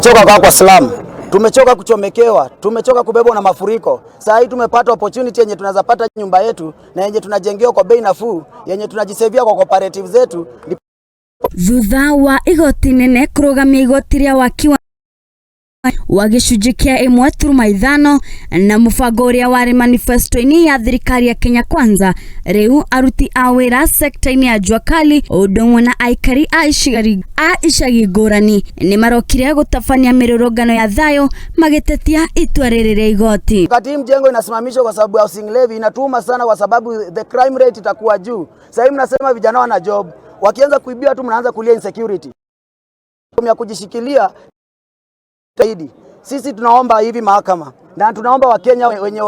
Tumechoka kwa slum. Tumechoka kuchomekewa, tumechoka kubebwa na mafuriko. Sasa hii tumepata opportunity yenye tunaweza pata nyumba yetu na yenye tunajengewa kwa bei nafuu, yenye tunajisevia kwa cooperative zetu. Thutha wa igoti nene kurugamia igoti ria Waki wa gicunjĩ kĩa 1.5 na mũbango ũrĩa warĩ manifesto-ini ya thirikari ya Kenya Kwanza, rĩu aruti a wĩra sektor-ini ya Juakali ũndũ ũmwe na Aikari a icagi ngũrani nimarokire gutabania mirurungano ya thayu magitetia itua rĩrĩ rĩa igoti. Wakati mjengo inasimamishwa kwa sababu ya housing levy inatuuma sana kwa sababu the crime rate itakuwa juu. Sasa hivi mnasema vijana wana job, wakianza kuibia tu mnaanza kulia insecurity. Ya kujishikilia zaidi. Sisi tunaomba hivi mahakama na tunaomba Wakenya wenye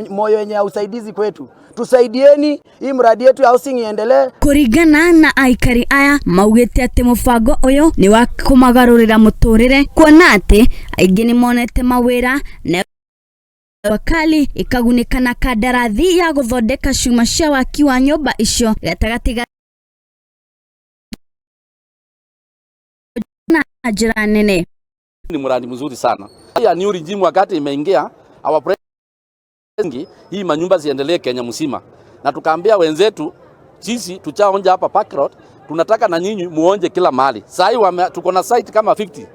moyo wenye usaidizi kwetu, tusaidieni hii mradi yetu ya housing iendelee. Kuringana na Aikari aya maugite ati mubango uyu ni wa kumagarurira muturire, kuona ati aingi ni monete mawira na Juakali ikagunika na kandarathi ya guthondeka cuma cia waki wa nyumba icio gatagati na njira nene. Ni mradi mzuri sana. Ya new regime wakati imeingia, our president hii manyumba ziendelee Kenya mzima. Na tukaambia wenzetu sisi tuchaonja hapa Park Road, tunataka na nyinyi muonje kila mahali. Sasa hii tuko na site kama 50.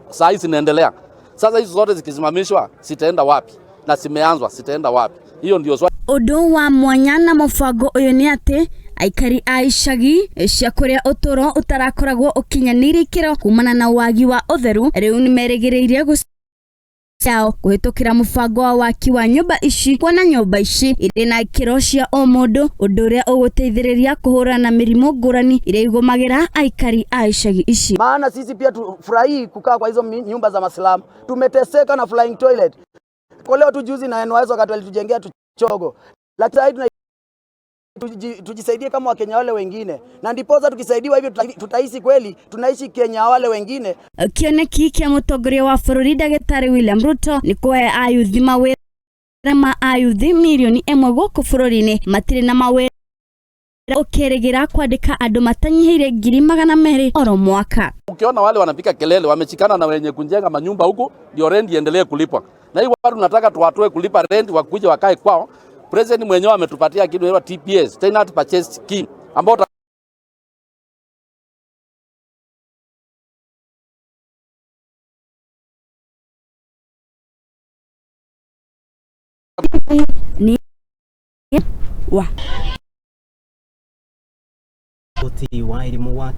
Sasa hii zinaendelea. Sasa hizo zote zikisimamishwa sitaenda wapi? Na simeanzwa sitaenda wapi? Hiyo ndio swali. Undu wa mwanya na mubango uyu ni ati Aikari a icagi cia kuria uturo utarakoragwo ukinyaniri kiro kumana na wagi wa utheru riu ni merigiriirie guciao kuhitukira mubango wa waki wa nyumba ici, kuona nyumba ici iri na ikiro cia o mundu, undu uria uguteithiriria kuhura na mirimo ngurani iria igumagira aikari a icagi ici. Maana sisi pia tufurahi kukaa kwa hizo nyumba za maslamu. Tumeteseka na flying toilet. Kwa leo tu juzi na NYS wakati walitujengea chogo. Lakini tujisaidie kama Wakenya wale wengine, na ndiposa tukisaidiwa hivyo tutaishi kweli tunaishi Kenya wale wengine. Kioneki kia mutongoria wa bururi Daktari William Ruto ni kuhe ayuthi mawira ma ayuthi milioni 1 guku bururi-ini matire na mawira ukirigira kwandika andu matanyihiire 200,000 oro mwaka. Ukiona wale wanapika kelele wamechikana na wenye kujenga manyumba huko ndio rent iendelee kulipwa, na hiyo watu nataka tuwatoe kulipa rent wakuje wakae kwao. President mwenyewe ametupatia kitu inaitwa TPS, Tenant Purchase Scheme, ambao ni wa wa elimu Waki